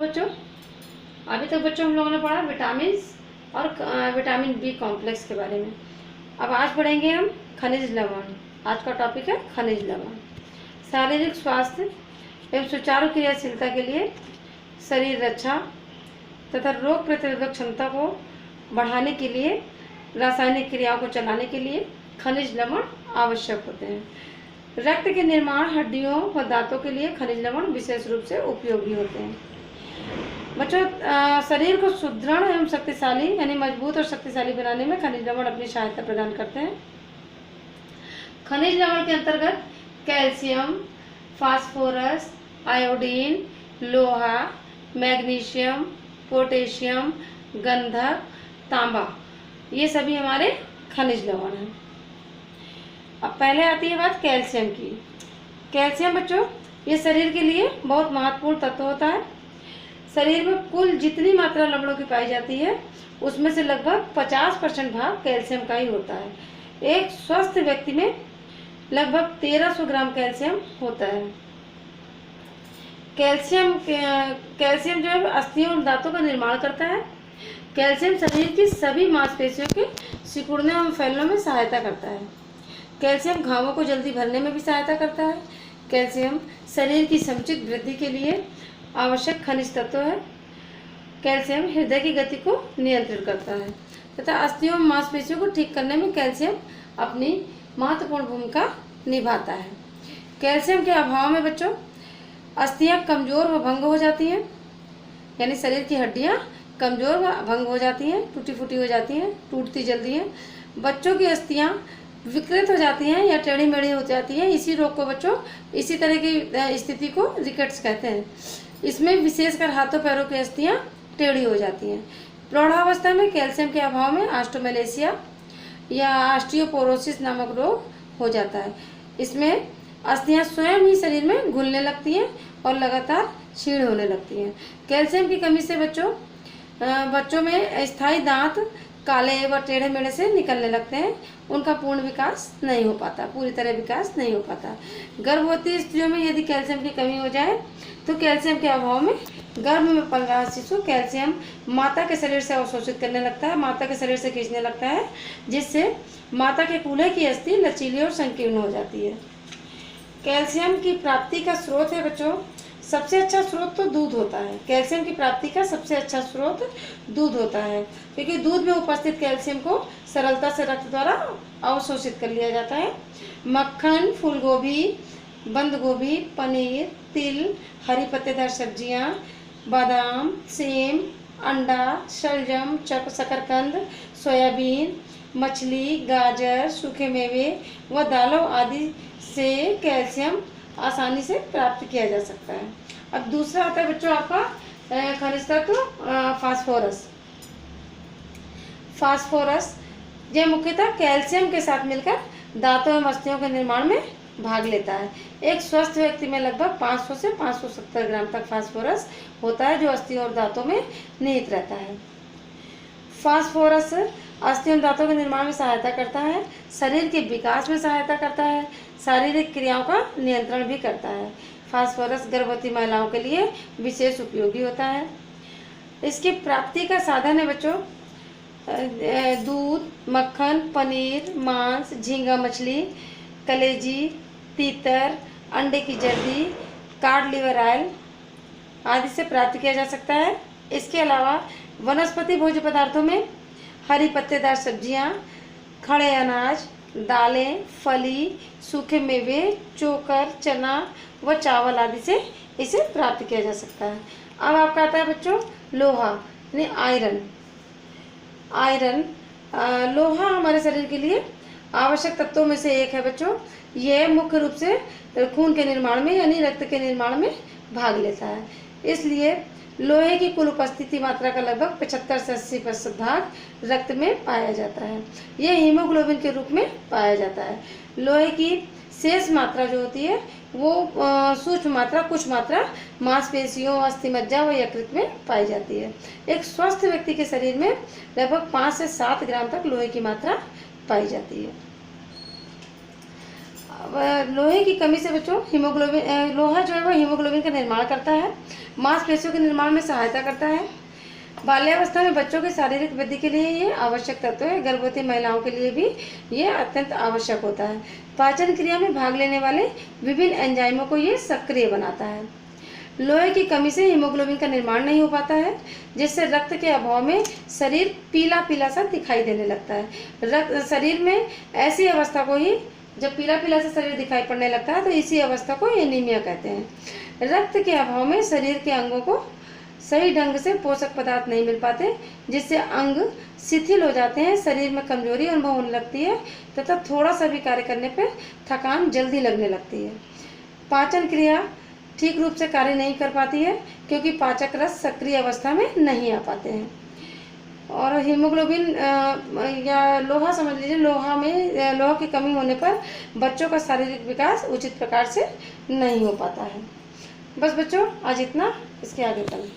बच्चों, अभी तक बच्चों हम लोगों ने पढ़ा विटामिन और विटामिन बी कॉम्प्लेक्स के बारे में। अब आज पढ़ेंगे हम खनिज लवण। आज का टॉपिक है खनिज लवण। शारीरिक स्वास्थ्य एवं सुचारू क्रियाशीलता के लिए शरीर रक्षा तथा रोग प्रतिरोधक क्षमता को बढ़ाने के लिए रासायनिक क्रियाओं को चलाने के लिए खनिज लवण आवश्यक होते हैं। रक्त के निर्माण, हड्डियों व दांतों के लिए खनिज लवण विशेष रूप से उपयोगी होते हैं। बच्चों, शरीर को सुदृढ़ एवं शक्तिशाली यानी मजबूत और शक्तिशाली बनाने में खनिज लवण अपनी सहायता प्रदान करते हैं। खनिज लवण के अंतर्गत कैल्शियम, फास्फोरस, आयोडीन, लोहा, मैग्नीशियम, पोटेशियम, गंधक, तांबा, ये सभी हमारे खनिज लवण हैं। अब पहले आती है बात कैल्शियम की। कैल्शियम बच्चों, ये शरीर के लिए बहुत महत्वपूर्ण तत्व होता है। शरीर में कुल जितनी मात्रा लवणों की पाई जाती है उसमें से लगभग 50% भाग कैल्शियम का ही होता है। एक स्वस्थ व्यक्ति में लगभग 1300 ग्राम कैल्शियम होता है। कैल्शियम जो है अस्थियों और दांतों का निर्माण करता है। कैल्शियम शरीर की सभी मांसपेशियों के सिकुड़ने एवं फैलने में सहायता करता है। कैल्शियम घावों को जल्दी भरने में भी सहायता करता है। कैल्शियम शरीर की समुचित वृद्धि के लिए आवश्यक खनिज तत्व है। कैल्शियम हृदय की गति को नियंत्रित करता है तथा अस्थियों और मांसपेशियों को ठीक करने में कैल्शियम अपनी महत्वपूर्ण भूमिका निभाता है। कैल्शियम के अभाव में बच्चों अस्थियां कमजोर व भंग हो जाती हैं, यानी शरीर की हड्डियां कमजोर व भंग हो जाती हैं, टूटी फूटी हो जाती हैं, टूटती जल्दी हैं। बच्चों की अस्थियां विकृत हो जाती हैं या टेढ़ी मेढ़ी हो जाती हैं। इसी रोग को बच्चों, इसी तरह की स्थिति को रिकेट्स कहते हैं। इसमें विशेषकर हाथों पैरों की अस्थियां टेढ़ी हो जाती हैं। प्रौढ़ावस्था में कैल्शियम के अभाव में ऑस्टोमेलेसिया या ऑस्टियोपोरोसिस नामक रोग हो जाता है। इसमें अस्थियां स्वयं ही शरीर में घुलने लगती हैं और लगातार क्षीण होने लगती हैं। कैल्शियम की कमी से बच्चों में स्थायी दांत काले व टेढ़े मेढ़े से निकलने लगते हैं। उनका पूर्ण विकास नहीं हो पाता, पूरी तरह विकास नहीं हो पाता। गर्भवती स्त्रियों में यदि कैल्शियम की कमी हो जाए तो कैल्शियम के अभाव में गर्भ में पल रहा शिशु कैल्शियम माता के शरीर से अवशोषित करने लगता है, माता के शरीर से खींचने लगता है, जिससे माता के कूल्हे की अस्थि लचीली और संकीर्ण हो जाती है। कैल्शियम की प्राप्ति का स्रोत है बच्चों, सबसे अच्छा स्रोत तो दूध होता है। कैल्शियम की प्राप्ति का सबसे अच्छा स्रोत दूध होता है, क्योंकि दूध में उपस्थित कैल्शियम को सरलता से रक्त द्वारा अवशोषित कर लिया जाता है। मक्खन, फूलगोभी, बंद गोभी, पनीर, तिल, हरी पत्तेदार सब्जियां, बादाम, सेम, अंडा, शलजम, शकरकंद, सोयाबीन, मछली, गाजर, सूखे मेवे व दालों आदि से कैल्शियम आसानी से प्राप्त किया जा सकता है। अब दूसरा आता है बच्चों आपका खनिज तत्व फास्फोरस। फास्फोरस यह मुख्यतः कैल्शियम के साथ मिलकर दांतों एवं अस्थियों के निर्माण में भाग लेता है। एक स्वस्थ व्यक्ति में लगभग 500 से 570 ग्राम तक फास्फोरस होता है, जो अस्थियों और दांतों में निहित रहता है। फास्फोरस अस्थियों और दांतों के निर्माण में सहायता करता है, शरीर के विकास में सहायता करता है, शारीरिक क्रियाओं का नियंत्रण भी करता है। फास्फोरस गर्भवती महिलाओं के लिए विशेष उपयोगी होता है। इसकी प्राप्ति का साधन है बच्चों दूध, मक्खन, पनीर, मांस, झींगा मछली, कलेजी, तीतर, अंडे की जर्दी, कार्ड लिवर ऑयल आदि से प्राप्त किया जा सकता है। इसके अलावा वनस्पति भोज्य पदार्थों में हरी पत्तेदार सब्जियां, खड़े अनाज, दालें, फली, सूखे मेवे, चोकर, चना व चावल आदि से इसे प्राप्त किया जा सकता है। अब आपका आता है बच्चों लोहा यानी आयरन। लोहा हमारे शरीर के लिए आवश्यक तत्वों में से एक है बच्चों। यह मुख्य रूप से खून के निर्माण में यानी रक्त के निर्माण में भाग लेता है। इसलिए लोहे की कुल उपस्थिति मात्रा का लगभग 75 से 80% भाग रक्त में पाया जाता है। यह हीमोग्लोबिन के रूप में पाया जाता है। लोहे की शेष मात्रा जो होती है वो सूक्ष्म मात्रा, कुछ मात्रा मांसपेशियों, अस्थि मज्जा व यकृत में पाई जाती है। एक स्वस्थ व्यक्ति के शरीर में लगभग 5 से 7 ग्राम तक लोहे की मात्रा पाई जाती है। लोहे की कमी से बच्चों लोहा जो है वह हीमोग्लोबिन का निर्माण करता है। मांसपेशियों के निर्माण में सहायता करता है। बाल्यावस्था में बच्चों की शारीरिक वृद्धि के लिए ये आवश्यक तत्व है। गर्भवती महिलाओं के लिए भी ये अत्यंत आवश्यक होता है। पाचन क्रिया में भाग लेने वाले विभिन्न एंजाइमों को ये सक्रिय बनाता है। लोहे की कमी से हीमोग्लोबिन का निर्माण नहीं हो पाता है, जिससे रक्त के अभाव में शरीर पीला पीला सा दिखाई देने लगता है। रक्त शरीर में ऐसी अवस्था को ही, जब पीला पीला सा शरीर दिखाई पड़ने लगता है तो इसी अवस्था को एनीमिया कहते हैं। रक्त के अभाव में शरीर के अंगों को सही ढंग से पोषक पदार्थ नहीं मिल पाते, जिससे अंग शिथिल हो जाते हैं, शरीर में कमजोरी अनुभव होने लगती है तथा थोड़ा सा भी कार्य करने पर थकान जल्दी लगने लगती है। पाचन क्रिया ठीक रूप से कार्य नहीं कर पाती है, क्योंकि पाचक रस सक्रिय अवस्था में नहीं आ पाते हैं। और हीमोग्लोबिन या लोहा समझ लीजिए, लोहा की कमी होने पर बच्चों का शारीरिक विकास उचित प्रकार से नहीं हो पाता है। बस बच्चों, आज इतना, इसके आगे कल।